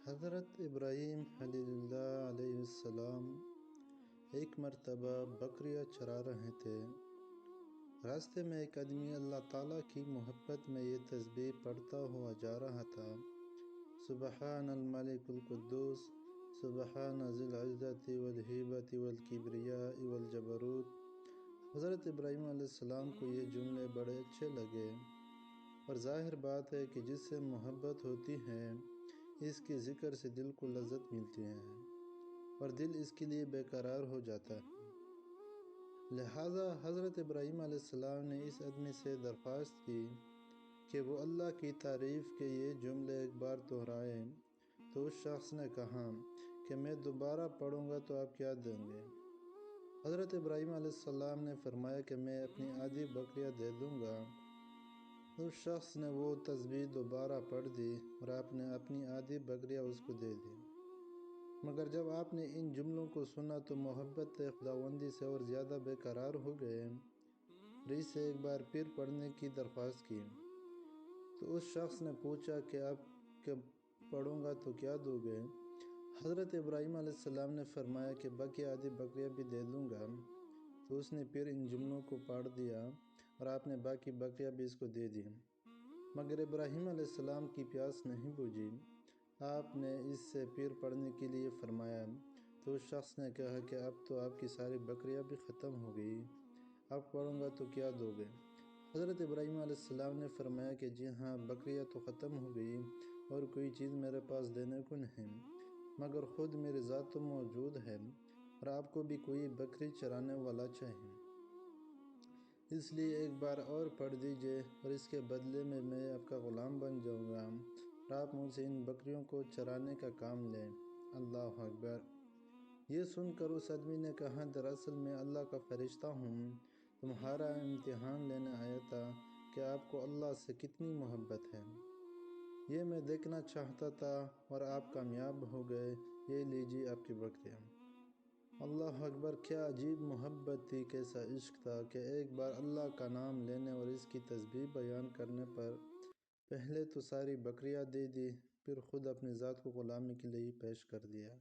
حضرت ابراہیم خلیل اللہ علیہ السلام ایک مرتبہ بکریاں چرا رہے تھے۔ راستے میں ایک آدمی اللہ تعالیٰ کی محبت میں یہ تسبیح پڑھتا ہوا جا رہا تھا: سبحان الملک القدوس، سبحان ذی العزت والہیبۃ والکبریاء والجبروت۔ حضرت ابراہیم علیہ السلام کو یہ جملے بڑے اچھے لگے، اور ظاہر بات ہے کہ جس سے محبت ہوتی ہے اس کے ذکر سے دل کو لذت ملتی ہے اور دل اس کے لیے بے قرار ہو جاتا ہے۔ لہٰذا حضرت ابراہیم علیہ السلام نے اس آدمی سے درخواست کی کہ وہ اللہ کی تعریف کے یہ جملے ایک بار دہرائے، تو اس شخص نے کہا کہ میں دوبارہ پڑھوں گا تو آپ کیا دیں گے؟ حضرت ابراہیم علیہ السلام نے فرمایا کہ میں اپنی آدھی بکریاں دے دوں گا۔ اس شخص نے وہ تسبیح دوبارہ پڑھ دی اور آپ نے اپنی آدھی بکریاں اس کو دے دی۔ مگر جب آپ نے ان جملوں کو سنا تو محبت خداوندی سے اور زیادہ بے قرار ہو گئے اور اس سے ایک بار پھر پڑھنے کی درخواست کی۔ تو اس شخص نے پوچھا کہ اب کہ پڑھوں گا تو کیا دو گے؟ حضرت ابراہیم علیہ السلام نے فرمایا کہ باقی آدھی بکریاں بھی دے دوں گا۔ تو اس نے پھر ان جملوں کو پڑھ دیا اور آپ نے باقی بکریاں بھی اس کو دے دی، مگر ابراہیم علیہ السلام کی پیاس نہیں بجھی۔ آپ نے اس سے پھر پڑھنے کے لیے فرمایا تو اس شخص نے کہا کہ اب تو آپ کی ساری بکریاں بھی ختم ہو گئی، اب پڑھوں گا تو کیا دو گے؟ حضرت ابراہیم علیہ السلام نے فرمایا کہ جی ہاں، بکریاں تو ختم ہو گئی اور کوئی چیز میرے پاس دینے کو نہیں، مگر خود میری ذات تو موجود ہے اور آپ کو بھی کوئی بکری چرانے والا چاہیے، اس لیے ایک بار اور پڑھ دیجئے اور اس کے بدلے میں آپ کا غلام بن جاؤں گا اور آپ مجھ سے ان بکریوں کو چرانے کا کام لیں۔ اللہ اکبر! یہ سن کر اس آدمی نے کہا، دراصل میں اللہ کا فرشتہ ہوں، تمہارا امتحان لینے آیا تھا کہ آپ کو اللہ سے کتنی محبت ہے، یہ میں دیکھنا چاہتا تھا اور آپ کامیاب ہو گئے، یہ لیجیے آپ کی بکریاں۔ اللہ اکبر! کیا عجیب محبت تھی، کیسا عشق تھا کہ ایک بار اللہ کا نام لینے اور اس کی تسبیح بیان کرنے پر پہلے تو ساری بکریاں دے دی، پھر خود اپنی ذات کو غلامی کے لیے پیش کر دیا۔